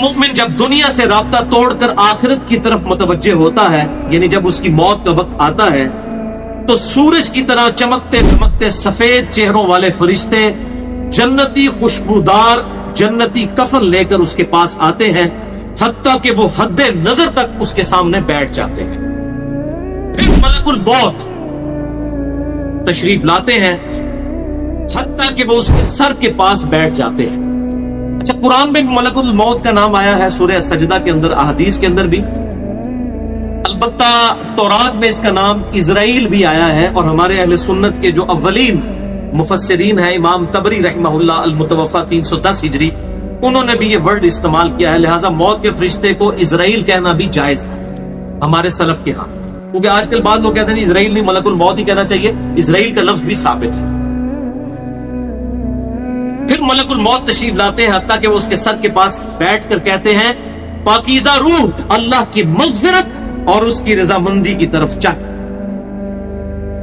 مومن جب دنیا سے رابطہ توڑ کر آخرت کی طرف متوجہ ہوتا ہے، یعنی جب اس کی موت کا وقت آتا ہے، تو سورج کی طرح چمکتے دمکتے سفید چہروں والے فرشتے جنتی خوشبودار جنتی کفن لے کر اس کے پاس آتے ہیں، حتیٰ کہ وہ حد نظر تک اس کے سامنے بیٹھ جاتے ہیں۔ پھر ملک الموت تشریف لاتے ہیں، حتیٰ کہ وہ اس کے سر کے پاس بیٹھ جاتے ہیں۔ اچھا، قرآن میں ملک الموت کا نام آیا ہے، سورہ سجدہ کے اندر، احادیث کے اندر بھی، البتہ تورات میں اس کا نام اسرائیل بھی آیا ہے، اور ہمارے اہل سنت کے جو اولین مفسرین ہیں، امام طبری رحمہ اللہ المتوفی 310 ہجری، انہوں نے بھی یہ ورڈ استعمال کیا ہے، لہٰذا موت کے فرشتے کو اسرائیل کہنا بھی جائز ہے ہمارے سلف کے ہاں، کیونکہ آج کل بعض لوگ کہتے ہیں اسرائیل نہیں، ملک الموت ہی کہنا چاہیے، اسرائیل کا لفظ بھی ثابت ہے۔ پھر ملک الموت تشریف لاتے ہیں، حتیٰ کہ وہ اس کے سر کے پاس بیٹھ کر کہتے ہیں، پاکیزہ روح، اللہ کی مغفرت اور اس کی رضامندی کی طرف چل۔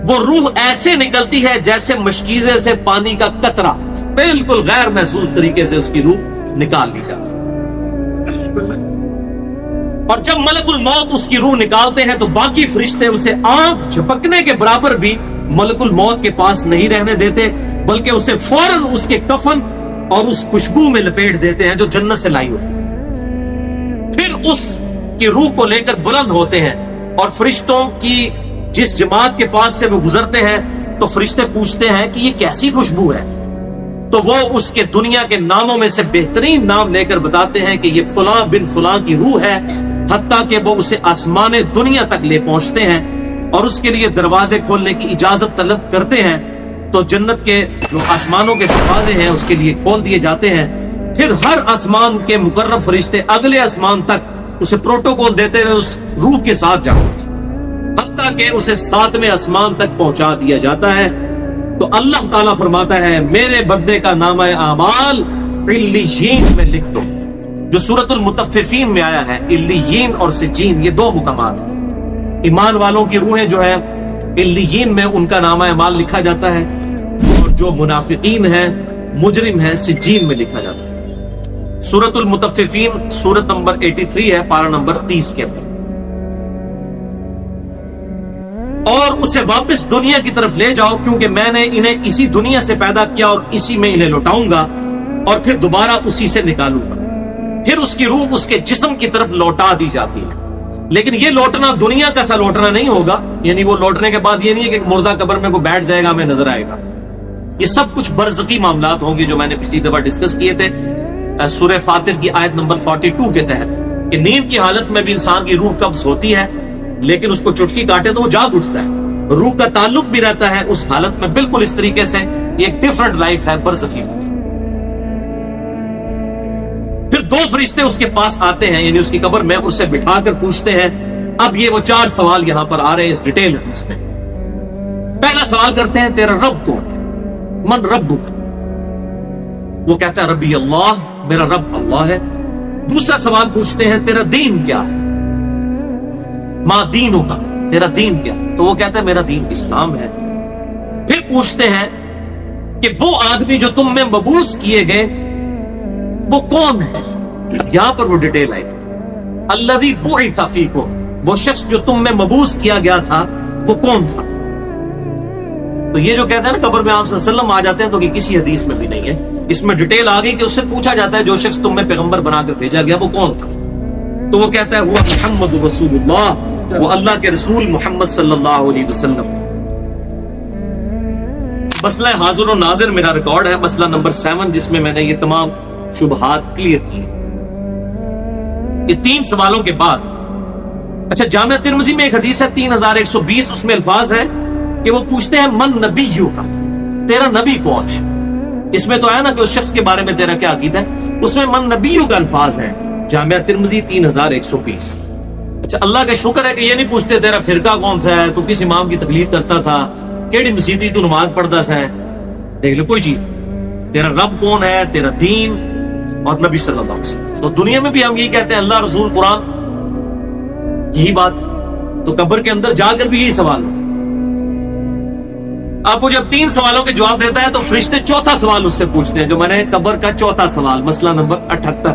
وہ روح ایسے نکلتی ہے جیسے مشکیزے سے پانی کا قطرہ، بالکل غیر محسوس طریقے سے اس کی روح نکال لی جاتی ہے۔ اور جب ملک الموت اس کی روح نکالتے ہیں تو باقی فرشتے اسے آنکھ جھپکنے کے برابر بھی ملک الموت کے پاس نہیں رہنے دیتے، بلکہ اسے فوراً اس کے کفن اور اس خوشبو میں لپیٹ دیتے ہیں جو جنت سے لائی ہوتی ہے۔ پھر اس کی روح کو لے کر بلند ہوتے ہیں، اور فرشتوں کی جس جماعت کے پاس سے وہ گزرتے ہیں تو فرشتے پوچھتے ہیں کہ یہ کیسی خوشبو ہے، تو وہ اس کے دنیا کے ناموں میں سے بہترین نام لے کر بتاتے ہیں کہ یہ فلاں بن فلاں کی روح ہے، حتیٰ کہ وہ اسے آسمان دنیا تک لے پہنچتے ہیں اور اس کے لیے دروازے کھولنے کی اجازت طلب کرتے ہیں، تو جنت کے جو آسمانوں کے دروازے ہیں اس کے لیے کھول دیے جاتے ہیں۔ پھر ہر آسمان کے مقرب فرشتے اگلے آسمان تک اسے پروٹوکول دیتے ہوئے اس روح کے ساتھ جاتے ہیں، حتیٰ کہ اسے 7ویں آسمان تک پہنچا دیا جاتا ہے۔ تو اللہ تعالیٰ فرماتا ہے، میرے بندے کا نامہ اعمال علیین میں لکھ دو، جو سورۃ المطففین میں آیا ہے۔ علیین اور سجین یہ دو مقامات ہیں۔ ایمان والوں کی روحیں جو ہے علیین میں ان کا نامہ اعمال لکھا جاتا ہے، اور جو منافقین ہیں مجرم ہیں سجین میں لکھا جاتا ہے۔ سورۃ المطففین سورت نمبر 83 ہے، پارہ نمبر 30 کے اندر۔ اور اسے واپس دنیا کی طرف لے جاؤ، کیونکہ میں نے انہیں اسی دنیا سے پیدا کیا اور اسی میں انہیں لوٹاؤں گا، اور پھر دوبارہ اسی سے نکالوں گا۔ پھر اس کی روح اس کے جسم کی طرف لوٹا دی جاتی ہے، لیکن یہ لوٹنا دنیا کا سا لوٹنا نہیں ہوگا، یعنی وہ لوٹنے کے بعد یہ نہیں ہے کہ مردہ قبر میں کوئی بیٹھ جائے گا ہمیں نظر آئے گا۔ یہ سب کچھ برزخی معاملات ہوں گے جو میں نے پچھلی دفعہ ڈسکس کیے تھے سورہ فاطر کی آیت نمبر 42 کے تحت، کہ نیند کی حالت میں بھی انسان کی روح قبض ہوتی ہے، لیکن اس کو چٹکی کاٹے تو وہ جاگ اٹھتا ہے، روح کا تعلق بھی رہتا ہے اس حالت میں، بالکل اس طریقے سے یہ ایک ڈیفرنٹ لائف ہے، برزخی لائف۔ پھر دو فرشتے اس کے پاس آتے ہیں، یعنی اس کی قبر میں، اسے بٹھا کر پوچھتے ہیں، اب یہ وہ 4 سوال یہاں پر آ رہے ہیں اس ڈیٹیل حدیث میں۔ پہلا سوال کرتے ہیں، تیرا رب کون ہے؟ من ربک؟ وہ کہتا ہے ربی اللہ، میرا رب اللہ ہے۔ دوسرا سوال پوچھتے ہیں، تیرا دین کیا ہے؟ ما دینوں کا، تیرا دین کیا ہے؟ تو وہ کہتا ہے میرا دین اسلام ہے۔ پھر پوچھتے ہیں کہ وہ آدمی جو تم میں مبعوث کیے گئے وہ کون ہے؟ یہاں پر وہ ڈیٹیل آئی، الذی بعث فیکم، وہ شخص جو تم میں مبعوث کیا گیا تھا وہ کون تھا؟ تو یہ جو کہتے ہیں نا قبر میں آپ صلی اللہ علیہ وسلم آ جاتے ہیں، تو کہ کسی حدیث میں بھی نہیں ہے، اس میں ڈیٹیل آ گئی کہ اس سے پوچھا جاتا ہے جو شخص تم میں پیغمبر بنا کر بھیجا گیا وہ کون تھا؟ تو وہ کہتا ہے وہ محمد رسول اللہ، وہ اللہ کے رسول محمد صلی اللہ علیہ وسلم۔ مسئلہ حاضر و ناظر میرا ریکارڈ ہے، مسئلہ نمبر 7، جس میں نے یہ تمام شبہات کلیئر کی۔ یہ 3 سوالوں کے بعد، اچھا جامعہ ترمذی میں ایک حدیث ہے 3120، اس میں الفاظ ہے کہ وہ پوچھتے ہیں من نبیوں کا، تیرا نبی کون ہے؟ اس میں تو ہے نا کہ اس شخص کے بارے میں تیرا کیا عقیدہ ہے، اس میں من نبیوں کا الفاظ ہے، جامعہ ترمذی 3120۔ اچھا اللہ کا شکر ہے کہ یہ نہیں پوچھتے تیرا فرقہ کون سا ہے، تو کس امام کی تقلید کرتا تھا، کیڑی مسیتی تو نماز پڑھتا سا ہے، دیکھ لو کوئی چیز، تیرا رب کون ہے، تیرا دین اور نبی صلی اللہ علیہ وسلم۔ تو دنیا میں بھی ہم یہی کہتے ہیں اللہ رسول قرآن، یہی بات، تو قبر کے اندر جا کر بھی یہی سوال۔ اب وہ جب 3 سوالوں کے جواب دیتا ہے تو فرشتے 4تھا سوال اس سے پوچھتے ہیں، جو میں نے قبر کا 4تھا سوال، مسئلہ نمبر 78۔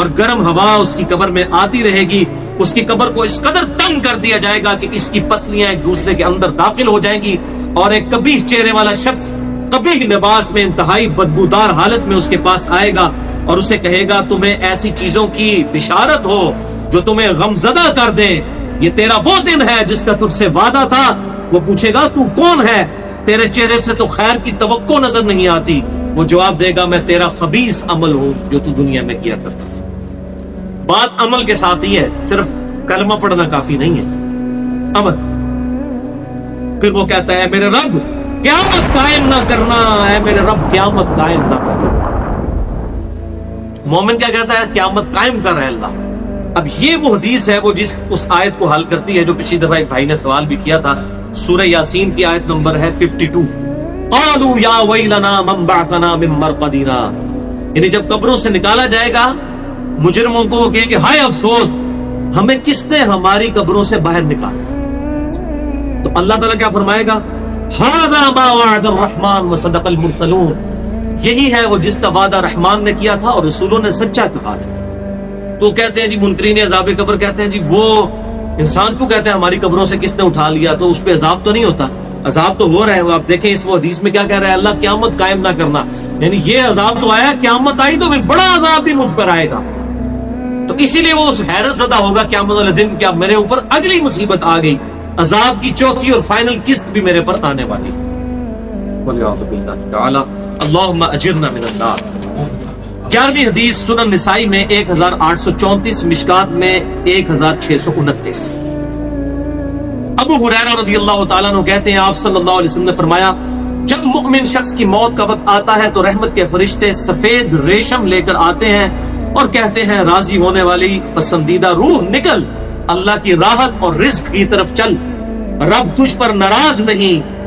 اور گرم ہوا اس کی قبر میں آتی رہے گی. اس کی قبر کو اس قدر تنگ کر دیا جائے گا کہ اس کی پسلیاں ایک دوسرے کے اندر داخل ہو جائیں گی, اور ایک قبیح چہرے والا شخص قبیح لباس میں انتہائی بدبودار حالت میں اس کے پاس آئے گا اور اسے کہے گا تمہیں ایسی چیزوں کی بشارت ہو جو تمہیں غمزدہ کر دیں, یہ تیرا وہ دن ہے جس کا تجھ سے وعدہ تھا. وہ پوچھے گا تو کون ہے, تیرے چہرے سے تو خیر کی توقع نظر نہیں آتی. وہ جواب دے گا میں تیرا خبیث عمل ہوں جو تو دنیا میں کیا کرتا تھا. بات عمل کے ساتھ ہی ہے, صرف کلمہ پڑھنا کافی نہیں ہے, عمل. پھر وہ کہتا ہے میرے رب قیامت قائم نہ کرنا, ہے میرے رب قیامت قائم نہ کرنا. مومن کیا کہتا ہے, قیامت قائم کر رہے اللہ. اب یہ وہ حدیث ہے وہ جس اس آیت کو حل کرتی ہے جو پچھلی دفعہ ایک بھائی نے سوال بھی کیا تھا. سورہ یاسین کی آیت نمبر ہے 52. قالوا یا ویلنا من بعثنا من مرقدنا, یعنی جب قبروں سے نکالا جائے گا مجرموں کو وہ کہیں گے ہائے افسوس ہمیں کس نے ہماری قبروں سے باہر نکالا. تو اللہ تعالیٰ کیا فرمائے گا, ھذا ما وعد الرحمن وصدق المرسلون, یہی ہے وہ جس کا وعدہ رحمان نے کیا تھا اور رسولوں نے سچا کہا تھا. تو کہتے ہیں جی منکرین عذاب قبر کہتے ہیں جی وہ انسان کیوں کہتے ہیں ہماری قبروں سے کس نے اٹھا لیا, تو اس پہ عذاب تو نہیں ہوتا, عذاب تو ہو رہا ہے. آپ دیکھیں اس وہ حدیث میں کیا کہہ رہا ہے اللہ, قیامت قائم نہ کرنا, یعنی یہ عذاب تو آیا, قیامت آئی تو پھر بڑا عذاب بھی مجھ پر آئے گا. تو اسی لیے وہ حیرت زدہ ہوگا قیامت والے دن, کیا میرے اوپر اگلی مصیبت آ گئی, عذاب کی چوتھی اور فائنل قسط بھی میرے پر آنے والی. اللہم اجرنا من النار. 11ویں حدیث سنن نسائی میں 1834, مشکات میں 1629. ابو ہریرہ رضی اللہ تعالیٰ عنہ کہتے ہیں آپ صلی اللہ علیہ وسلم نے فرمایا جب مؤمن شخص کی موت کا وقت آتا ہے تو رحمت کے فرشتے سفید ریشم لے کر آتے ہیں اور کہتے ہیں راضی ہونے والی پسندیدہ روح نکل, اللہ کی راحت اور رزق کی طرف چل, رب تجھ پر ناراض نہیں.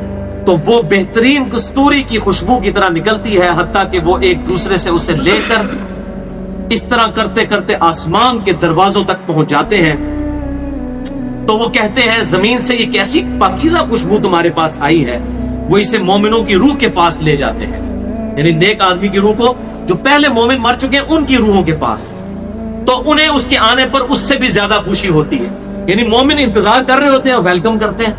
تو وہ بہترین کستوری کی خوشبو کی طرح نکلتی ہے حتیٰ کہ وہ ایک دوسرے سے اسے لے کر اس طرح کرتے کرتے آسمان کے دروازوں تک پہنچ جاتے ہیں. تو وہ کہتے ہیں زمین سے یہ کیسی پاکیزہ خوشبو تمہارے پاس آئی ہے, وہ اسے مومنوں کی روح کے پاس لے جاتے ہیں, یعنی نیک آدمی کی روح کو, جو پہلے مومن مر چکے ہیں ان کی روحوں کے پاس. تو انہیں اس کے آنے پر اس سے بھی زیادہ خوشی ہوتی ہے, یعنی مومن انتظار کر رہے ہوتے ہیں اور ویلکم کرتے ہیں.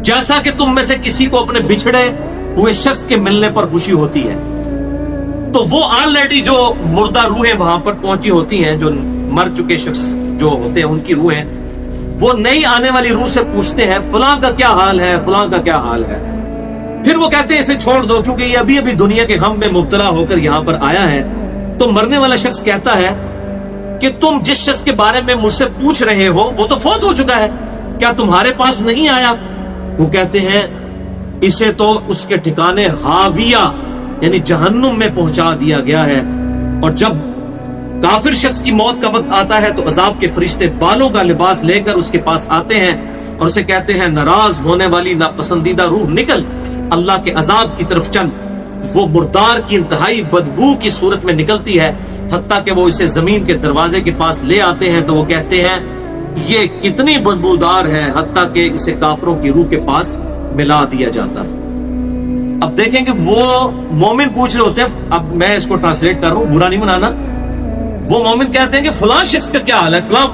جیسا کہ تم میں سے کسی کو اپنے بچھڑے ہوئے شخص کے ملنے پر خوشی ہوتی ہے. تو وہ آلریڈی جو مردہ روحیں وہاں پر پہنچی ہوتی ہیں, جو مر چکے شخص جو ہوتے ہیں ان کی روحیں, وہ نئی آنے والی روح سے پوچھتے ہیں فلاں کا کیا حال ہے, فلاں کا کیا حال ہے. پھر وہ کہتے ہیں اسے چھوڑ دو کیونکہ یہ ابھی ابھی دنیا کے غم میں مبتلا ہو کر یہاں پر آیا ہے. تو مرنے والا شخص کہتا ہے کہ تم جس شخص کے بارے میں مجھ سے پوچھ رہے ہو وہ تو فوت ہو چکا ہے, کیا تمہارے پاس نہیں آیا؟ وہ کہتے ہیں اسے تو اس کے ٹھکانے ہاویہ یعنی جہنم میں پہنچا دیا گیا ہے. اور جب کافر شخص کی موت کا وقت آتا ہے تو عذاب کے فرشتے بالوں کا لباس لے کر اس کے پاس آتے ہیں اور اسے کہتے ہیں ناراض ہونے والی ناپسندیدہ روح نکل, اللہ کے عذاب کی طرف چل. وہ مردار کی انتہائی بدبو کی صورت میں نکلتی ہے حتیٰ کہ وہ اسے زمین کے دروازے کے پاس لے آتے ہیں. تو وہ کہتے ہیں یہ کتنی بدبودار ہے, حتیٰ کہ اسے کافروں کی روح کے پاس ملا دیا جاتا ہے. اب دیکھیں کہ وہ مومن پوچھ رہے ہوتے ہیں, اب میں اس کو ٹرانسلیٹ کر رہا ہوں, برا نہیں منانا. وہ مومن کہتے ہیں کہ فلاں شخص کا کیا حال ہے, فلاں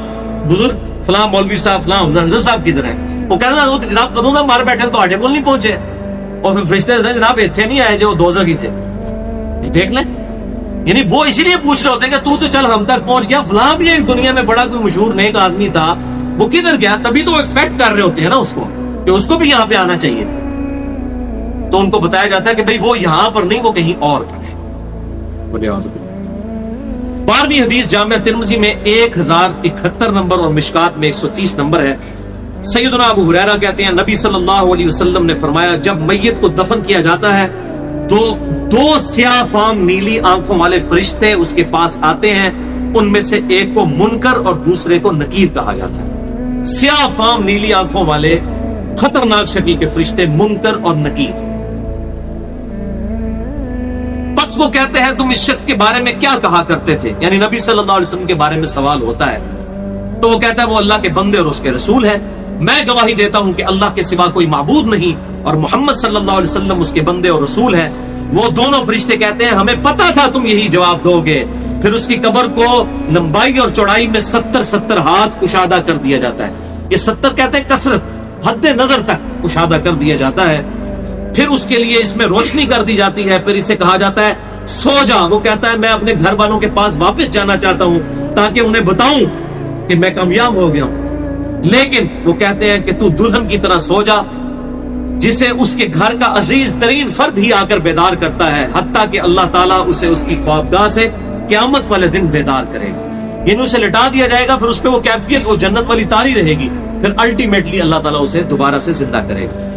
بزرگ, فلاں مولوی صاحب, فلاں حضرت صاحب کدھر ہیں. وہ کہتے ہیں وہ تو جناب کدوں نہ مار بیٹھے تو آڈے کول نہیں پہنچے, اور پھر فرشتے جناب اتنے نہیں آئے جو دوزخ ہی تھے. یہ دیکھ لیں, یعنی وہ اسی لیے پوچھ رہے ہوتے ہیں کہ تو چل ہم تک پہنچ گیا, فلاں بھی ایک دنیا میں بڑا کوئی مشہور نیک آدمی تھا, وہ کدھر گیا؟ تبھی تو وہ ایکسپیکٹ کر رہے ہوتے ہیں نا اس کو کہ اس کو بھی یہاں پہ آنا چاہیے. تو ان کو بتایا جاتا ہے کہ بھئی وہ یہاں پر نہیں, وہ کہیں اور پر ہے. 12ویں حدیث جامعہ ترمذی میں 1071 نمبر اور مشکات میں 130 نمبر ہے. سیدنا ابو ہریرہ کہتے ہیں نبی صلی اللہ علیہ وسلم نے فرمایا جب میت کو دفن کیا جاتا ہے تو 2 سیاہ فام نیلی آنکھوں والے فرشتے اس کے پاس آتے ہیں. ان میں سے ایک کو منکر اور دوسرے کو نکیر کہا جاتا ہے. سیاہ فام نیلی آنکھوں والے خطرناک شکل کے فرشتے منکر اور نکیر. پس وہ کہتے ہیں تم اس شخص کے بارے میں کیا کہا کرتے تھے, یعنی نبی صلی اللہ علیہ وسلم کے بارے میں سوال ہوتا ہے. تو وہ کہتا ہے وہ اللہ کے بندے اور اس کے رسول ہیں. میں گواہی دیتا ہوں کہ اللہ کے سوا کوئی معبود نہیں اور محمد صلی اللہ علیہ وسلم اس کے بندے اور رسول ہیں. وہ دونوں فرشتے کہتے ہیں ہمیں پتا تھا تم یہی جواب دو گے. پھر اس کی قبر کو لمبائی اور چوڑائی میں 70 ہاتھ کشادہ کر دیا جاتا ہے. یہ 70 کہتے ہیں کثرت, حد نظر تک کشادہ کر دیا جاتا ہے. پھر اس کے لیے اس میں روشنی کر دی جاتی ہے. پھر اسے کہا جاتا ہے سو جا. وہ کہتا ہے میں اپنے گھر والوں کے پاس واپس جانا چاہتا ہوں تاکہ انہیں بتاؤں کہ میں کامیاب ہو گیا ہوں. لیکن وہ کہتے ہیں کہ تو دلہن کی طرح سو جا, جسے اس کے گھر کا عزیز ترین فرد ہی آ کر بیدار کرتا ہے, حتیٰ کہ اللہ تعالیٰ اسے اس کی خوابگاہ سے قیامت والے دن بیدار کرے گا. یعنی اسے لٹا دیا جائے گا, پھر اس پہ وہ کیفیت وہ جنت والی تاری رہے گی, پھر الٹیمیٹلی اللہ تعالیٰ اسے دوبارہ سے زندہ کرے گا.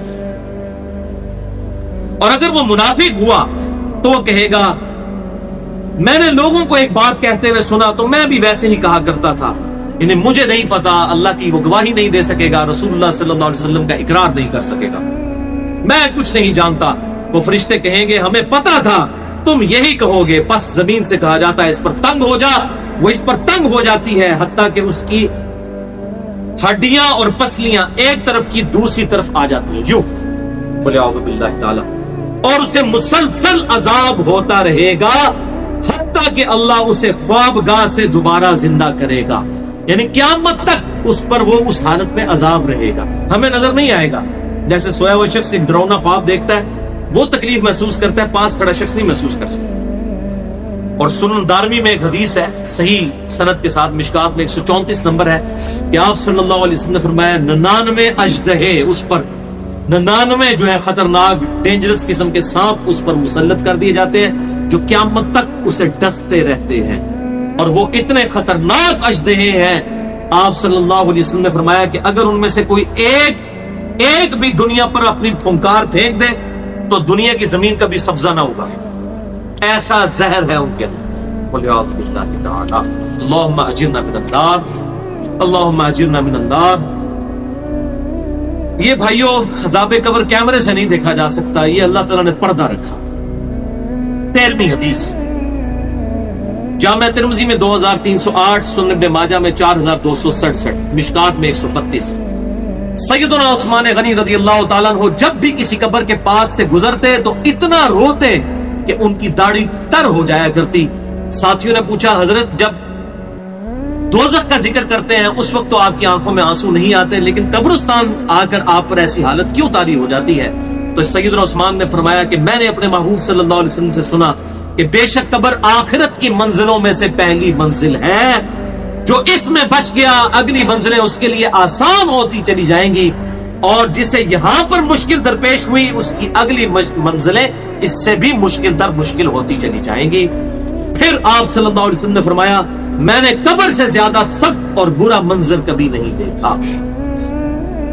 اور اگر وہ منافق ہوا تو وہ کہے گا میں نے لوگوں کو ایک بات کہتے ہوئے سنا تو میں بھی ویسے ہی کہا کرتا تھا, یعنی مجھے نہیں پتا, اللہ کی وہ گواہی نہیں دے سکے گا, رسول اللہ صلی اللہ علیہ وسلم کا اقرار نہیں کر سکے گا, میں کچھ نہیں جانتا. وہ فرشتے کہیں گے ہمیں پتا تھا تم یہی کہو گے. پس زمین سے کہا جاتا ہے اس پر تنگ ہو جا. وہ اس پر تنگ ہو جاتی ہے حتیٰ کہ اس کی ہڈیاں اور پسلیاں ایک طرف کی دوسری طرف آ جاتی ہیں, یوں بولے اعوذ باللہ تعالی. اور اسے مسلسل عذاب ہوتا رہے گا حتیٰ کہ اللہ اسے خوابگاہ سے دوبارہ زندہ کرے گا. یعنی قیامت تک اس پر وہ اس حالت میں عذاب رہے گا, ہمیں نظر نہیں آئے گا. جیسے سویا ہوا شخص ایک ڈراؤنا خواب دیکھتا ہے, وہ تکلیف محسوس کرتا ہے, پاس کھڑا شخص نہیں محسوس کر سکتا. اور سنن دارمی میں ایک حدیث ہے صحیح سند کے ساتھ, مشکات میں 134 نمبر ہے, کہ آپ صلی اللہ علیہ وسلم نے فرمایا 99 اژدہے اس پر, 99 جو ہے خطرناک ڈینجرس قسم کے سانپ اس پر مسلط کر دیے جاتے ہیں جو قیامت تک اسے ڈستے رہتے ہیں. اور وہ اتنے خطرناک اژدہے ہیں, آپ صلی اللہ علیہ وسلم نے فرمایا کہ اگر ان میں سے کوئی ایک بھی دنیا پر اپنی پھنکار پھینک دے تو دنیا کی زمین کا بھی سبزہ نہ ہوگا, ایسا زہر ہے ان کے اندر. اللہم اجرنا من النار, اللہم اجرنا من النار. یہ بھائیوں عذاب قبر کیمرے سے نہیں دیکھا جا سکتا, یہ اللہ تعالیٰ نے پردہ رکھا. 13ویں حدیث جامع ترمذی میں 2308, سنن ابن ماجہ میں 4267, مشکات میں 132. سیدنا عثمان غنی رضی اللہ تعالیٰ عنہ جب بھی کسی قبر کے پاس سے گزرتے تو اتنا روتے کہ ان کی داڑھی تر ہو جایا کرتی. ساتھیوں نے پوچھا حضرت جب دوزخ کا ذکر کرتے ہیں اس وقت تو آپ کی آنکھوں میں آنسو نہیں آتے, لیکن قبرستان آ کر آپ پر ایسی حالت کیوں طاری ہو جاتی ہے؟ تو سیدنا عثمان نے فرمایا کہ میں نے اپنے محبوب صلی اللہ علیہ وسلم سے سنا کہ بے شک قبر آخرت کی منزلوں میں سے پہلی منزل ہے, جو اس میں بچ گیا اگلی منزلیں اس کے لیے آسان ہوتی چلی جائیں گی, اور جسے یہاں پر مشکل درپیش ہوئی اس کی اگلی منزلیں اس سے بھی مشکل در مشکل ہوتی چلی جائیں گی. پھر آپ صلی اللہ علیہ وسلم نے فرمایا میں نے قبر سے زیادہ سخت اور برا منظر کبھی نہیں دیکھا.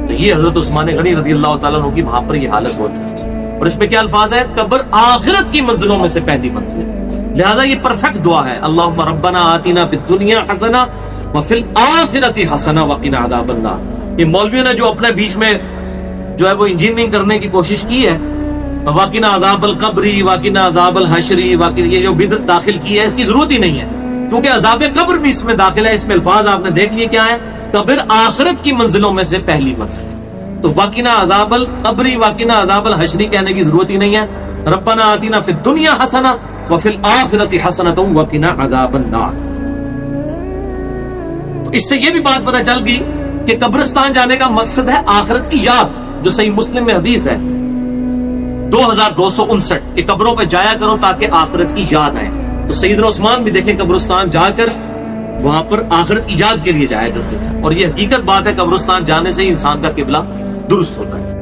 تو یہ حضرت عثمان غنی رضی اللہ تعالیٰ عنہ کی وہاں پر یہ حالت ہوتی ہے, اور اس میں کیا الفاظ ہے؟ قبر آخرت کی منزلوں میں سے پہلی منزل ہے. لہذا یہ پرفیکٹ دعا ہے, اللہم ربنا آتنا فی الدنیا حسنہ وفی الآخرۃ حسنہ وقنا عذاب النار. یہ مولویوں نے جو اپنے بیچ میں جو ہے وہ انجینئرنگ کرنے کی کوشش کی ہے, وقنا عذاب القبری, وقنا عذاب الحشری, یہ جو بدعت داخل کی ہے اس کی ضرورت ہی نہیں ہے, کیونکہ عذاب قبر بھی اس میں داخل ہے. اس میں الفاظ آپ نے دیکھ لیے کیا ہے, قبر آخرت کی منزلوں میں سے پہلی منزل. تو وقنا عذاب القبری وقنا عذاب الحشری کہنے کی ضرورت ہی نہیں ہے. ربنا آتنا فی الدنیا حسنہ وفی الآخرۃ حسنۃ وقنا عذاب النار. تو اس سے یہ بھی بات پتہ چل گئی کہ قبرستان جانے کا مقصد ہے آخرت کی یاد, جو صحیح مسلم میں حدیث ہے 2259 کہ قبروں پہ جایا کرو تاکہ آخرت کی یاد آئے. تو سیدنا عثمان بھی دیکھیں قبرستان جا کر وہاں پر آخرت کی یاد کے لیے جایا کرتے تھے, اور یہ حقیقت بات ہے قبرستان جانے سے ہی انسان کا قبلہ درست ہوتا ہے.